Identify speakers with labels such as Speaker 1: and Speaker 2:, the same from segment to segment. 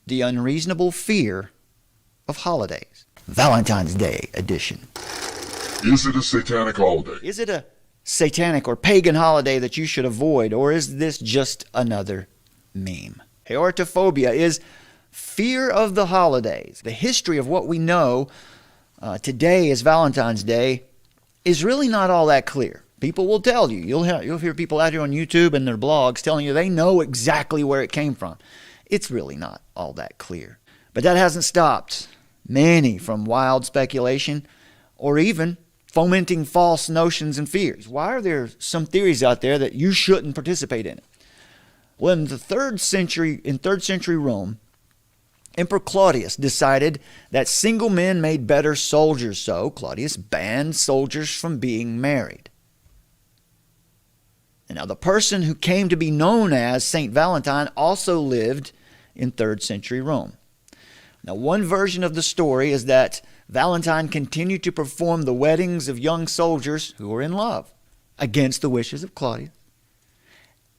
Speaker 1: The Unreasonable Fear of Holidays. Valentine's Day edition.
Speaker 2: Is it a satanic holiday?
Speaker 1: Is it a satanic or pagan holiday that you should avoid, or is this just another meme? Heorotophobia is fear of the holidays. The history of what we know today as Valentine's Day is really not all that clear. People will tell you. You'll hear people out here on YouTube and their blogs telling you they know exactly where it came from. It's really not all that clear. But that hasn't stopped many from wild speculation or even fomenting false notions and fears. Why are there some theories out there that you shouldn't participate in it? Well, in the 3rd century Rome, Emperor Claudius decided that single men made better soldiers, so Claudius banned soldiers from being married. And now the person who came to be known as Saint Valentine also lived in 3rd century Rome. Now, one version of the story is that Valentine continued to perform the weddings of young soldiers who were in love against the wishes of Claudius.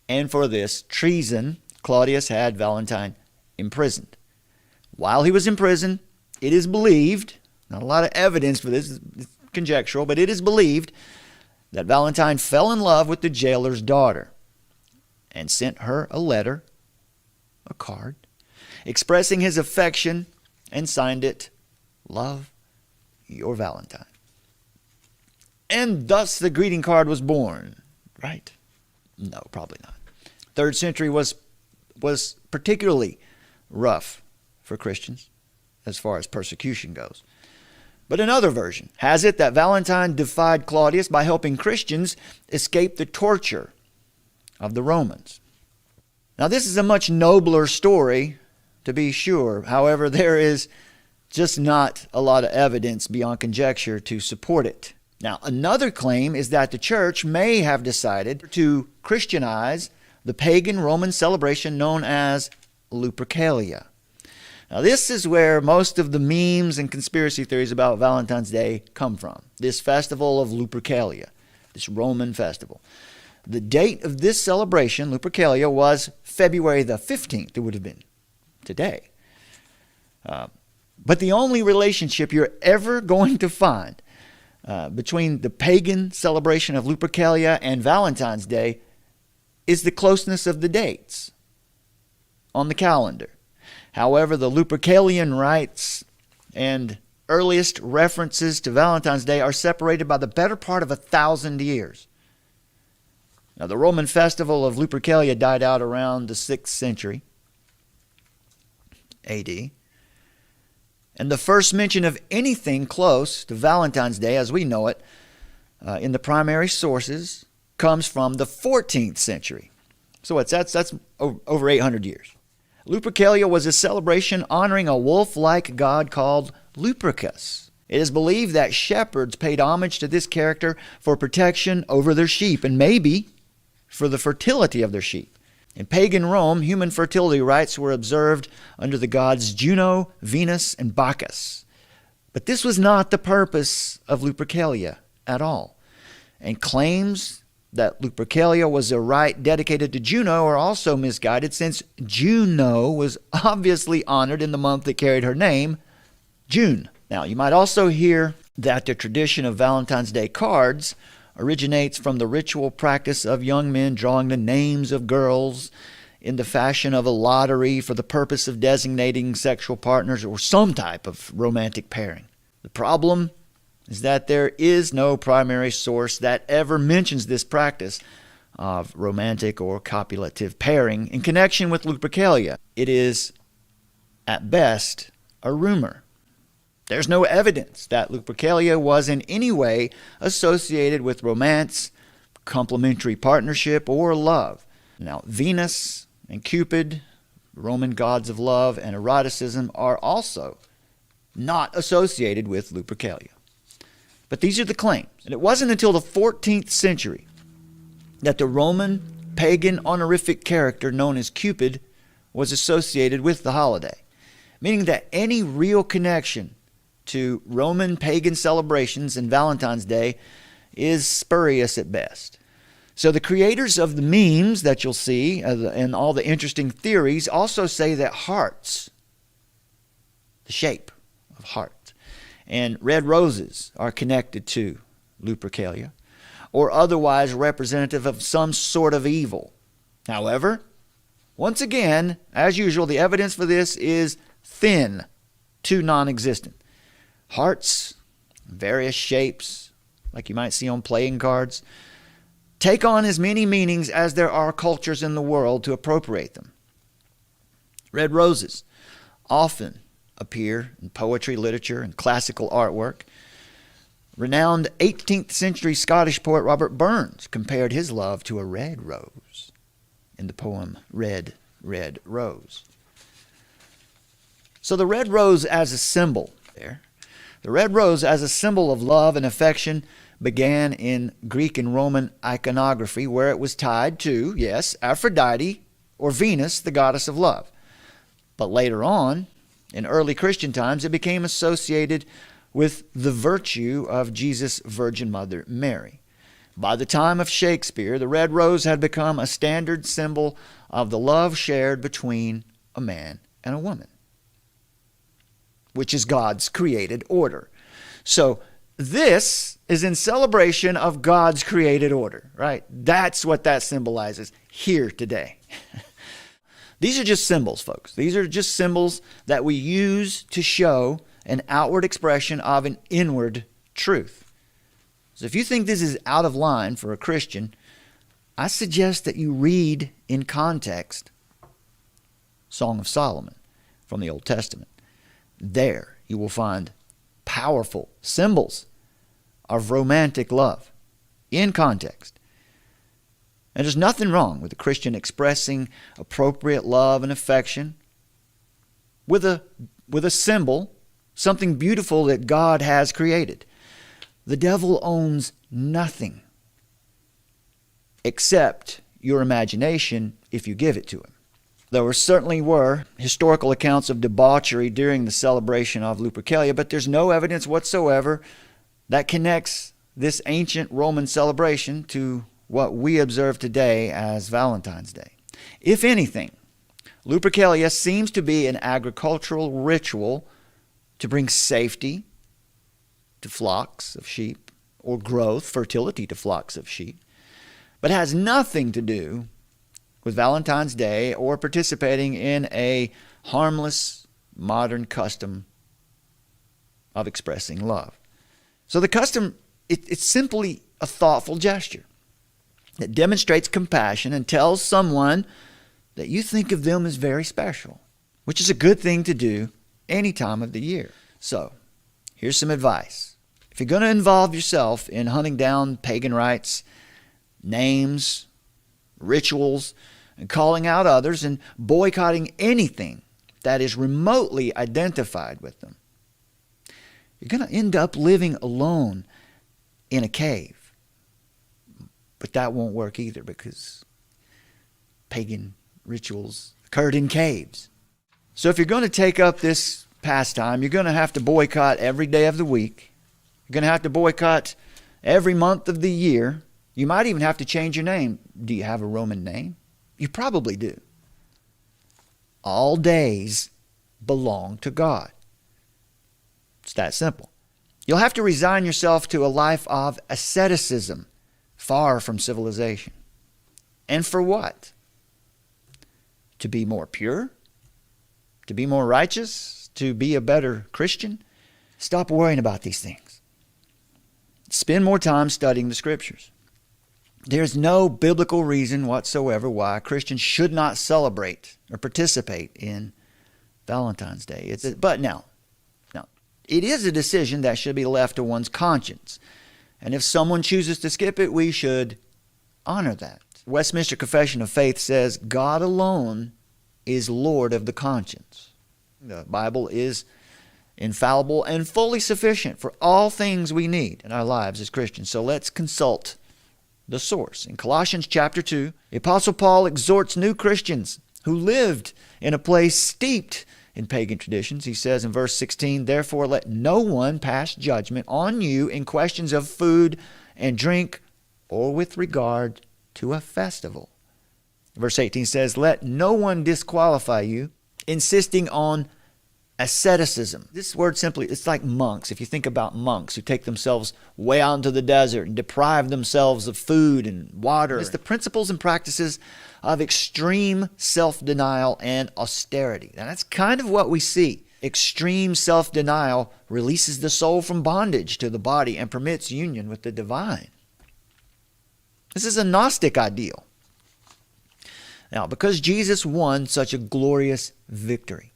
Speaker 1: And for this treason, Claudius had Valentine imprisoned. While he was in prison, it is believed, not a lot of evidence for this, it's conjectural, but it is believed that Valentine fell in love with the jailer's daughter and sent her a letter, a card, expressing his affection and signed it, "Love, your Valentine." And thus the greeting card was born, right? No, probably not. 3rd century was particularly rough for Christians as far as persecution goes. But another version has it that Valentine defied Claudius by helping Christians escape the torture of the Romans. Now, this is a much nobler story, to be sure. However, there is just not a lot of evidence beyond conjecture to support it. Now, another claim is that the church may have decided to Christianize the pagan Roman celebration known as Lupercalia. Now, this is where most of the memes and conspiracy theories about Valentine's Day come from. This festival of Lupercalia, this Roman festival. The date of this celebration, Lupercalia, was February the 15th. It would have been today. But the only relationship you're ever going to find between the pagan celebration of Lupercalia and Valentine's Day is the closeness of the dates on the calendar. However, the Lupercalian rites and earliest references to Valentine's Day are separated by the better part of 1,000 years. Now, the Roman festival of Lupercalia died out around the 6th century AD. And the first mention of anything close to Valentine's Day as we know it in the primary sources comes from the 14th century. So that's over 800 years. Lupercalia was a celebration honoring a wolf-like god called Lupercus. It is believed that shepherds paid homage to this character for protection over their sheep and maybe for the fertility of their sheep. In pagan Rome, human fertility rites were observed under the gods Juno, Venus, and Bacchus. But this was not the purpose of Lupercalia at all. And claims that Lupercalia was a rite dedicated to Juno are also misguided, since Juno was obviously honored in the month that carried her name, June. Now, you might also hear that the tradition of Valentine's Day cards originates from the ritual practice of young men drawing the names of girls in the fashion of a lottery for the purpose of designating sexual partners or some type of romantic pairing. The problem is that there is no primary source that ever mentions this practice of romantic or copulative pairing in connection with Lupercalia. It is, at best, a rumor. There's no evidence that Lupercalia was in any way associated with romance, complementary partnership, or love. Now, Venus and Cupid, Roman gods of love and eroticism, are also not associated with Lupercalia. But these are the claims. And it wasn't until the 14th century that the Roman pagan honorific character known as Cupid was associated with the holiday, meaning that any real connection to Roman pagan celebrations and Valentine's Day is spurious at best. So the creators of the memes that you'll see and all the interesting theories also say that hearts the shape of heart. And red roses are connected to Lupercalia, or otherwise representative of some sort of evil. However, once again, as usual, the evidence for this is thin to non-existent. Hearts, various shapes, like you might see on playing cards, take on as many meanings as there are cultures in the world to appropriate them. Red roses often appear in poetry, literature, and classical artwork. Renowned 18th century Scottish poet Robert Burns compared his love to a red rose in the poem Red, Red Rose. So the red rose as a symbol there, the red rose as a symbol of love and affection began in Greek and Roman iconography, where it was tied to, yes, Aphrodite or Venus, the goddess of love. But later on, in early Christian times, it became associated with the virtue of Jesus' Virgin Mother Mary. By the time of Shakespeare, the red rose had become a standard symbol of the love shared between a man and a woman, which is God's created order. So this is in celebration of God's created order, right? That's what that symbolizes here today. These are just symbols, folks. These are just symbols that we use to show an outward expression of an inward truth. So if you think this is out of line for a Christian, I suggest that you read in context Song of Solomon from the Old Testament. There you will find powerful symbols of romantic love in context. And there's nothing wrong with a Christian expressing appropriate love and affection with a symbol, something beautiful that God has created. The devil owns nothing except your imagination if you give it to him. There certainly were historical accounts of debauchery during the celebration of Lupercalia, but there's no evidence whatsoever that connects this ancient Roman celebration to what we observe today as Valentine's Day. If anything, Lupercalia seems to be an agricultural ritual to bring safety to flocks of sheep, or growth, fertility to flocks of sheep, but has nothing to do with Valentine's Day or participating in a harmless modern custom of expressing love. So the custom, it's simply a thoughtful gesture that demonstrates compassion and tells someone that you think of them as very special, which is a good thing to do any time of the year. So, here's some advice. If you're going to involve yourself in hunting down pagan rites, names, rituals, and calling out others and boycotting anything that is remotely identified with them, you're going to end up living alone in a cave. But that won't work either, because pagan rituals occurred in caves. So if you're going to take up this pastime, you're going to have to boycott every day of the week. You're going to have to boycott every month of the year. You might even have to change your name. Do you have a Roman name? You probably do. All days belong to God. It's that simple. You'll have to resign yourself to a life of asceticism, far from civilization. And for what? To be more pure? To be more righteous? To be a better Christian? Stop worrying about these things. Spend more time studying the Scriptures. There's no biblical reason whatsoever why Christians should not celebrate or participate in Valentine's Day. But now, it is a decision that should be left to one's conscience. And if someone chooses to skip it, we should honor that. Westminster Confession of Faith says God alone is Lord of the conscience. The Bible is infallible and fully sufficient for all things we need in our lives as Christians. So let's consult the source. In Colossians chapter 2, the Apostle Paul exhorts new Christians who lived in a place steeped in pagan traditions. He says in verse 16, "Therefore let no one pass judgment on you in questions of food and drink, or with regard to a festival." Verse 18 says, "Let no one disqualify you, insisting on Asceticism. This word simply, it's like monks. If you think about monks who take themselves way out into the desert and deprive themselves of food and water. It's the principles and practices of extreme self-denial and austerity. Now that's kind of what we see. Extreme self-denial releases the soul from bondage to the body and permits union with the divine. This is a Gnostic ideal. Now, because Jesus won such a glorious victory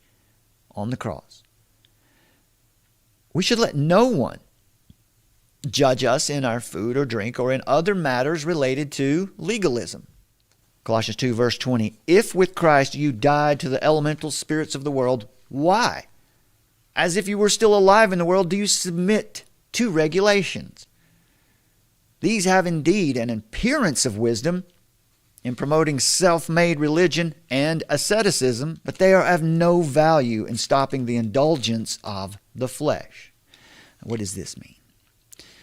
Speaker 1: on the cross, we should let no one judge us in our food or drink or in other matters related to legalism. Colossians 2 verse 20, if with Christ you died to the elemental spirits of the world, why? As if you were still alive in the world, do you submit to regulations? These have indeed an appearance of wisdom in promoting self-made religion and asceticism, but they are of no value in stopping the indulgence of the flesh. What does this mean?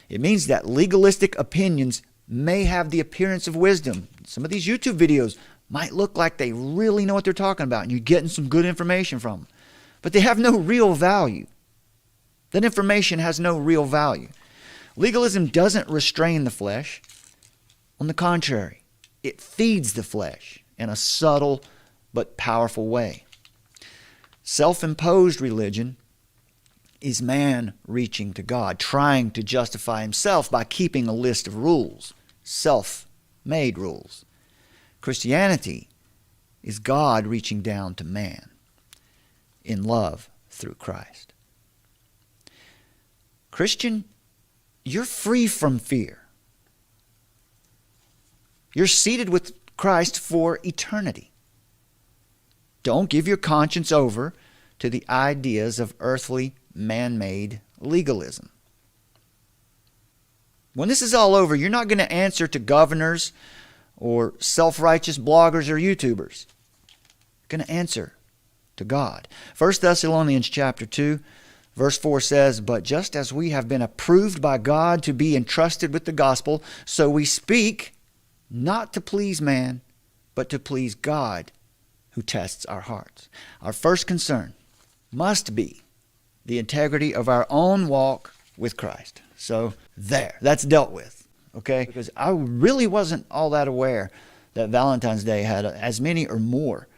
Speaker 1: It means that legalistic opinions may have the appearance of wisdom. Some of these YouTube videos might look like they really know what they're talking about and you're getting some good information from them, but they have no real value. That information has no real value. Legalism doesn't restrain the flesh. On the contrary, it feeds the flesh in a subtle but powerful way. Self-imposed religion is man reaching to God, trying to justify himself by keeping a list of rules, self-made rules. Christianity is God reaching down to man in love through Christ. Christian, you're free from fear. You're seated with Christ for eternity. Don't give your conscience over to the ideas of earthly, man-made legalism. When this is all over, you're not going to answer to governors or self-righteous bloggers or YouTubers. You're going to answer to God. 1 Thessalonians chapter 2, verse 4 says, but just as we have been approved by God to be entrusted with the gospel, so we speak not to please man, but to please God who tests our hearts. Our first concern must be the integrity of our own walk with Christ. So that's dealt with, okay? Because I really wasn't all that aware that Valentine's Day had as many or more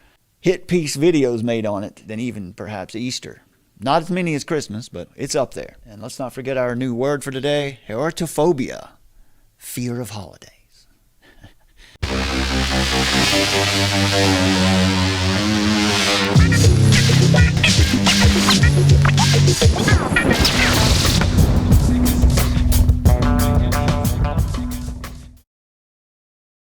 Speaker 1: hit piece videos made on it than even perhaps Easter. Not as many as Christmas, but it's up there. And let's not forget our new word for today, herotophobia, fear of holidays.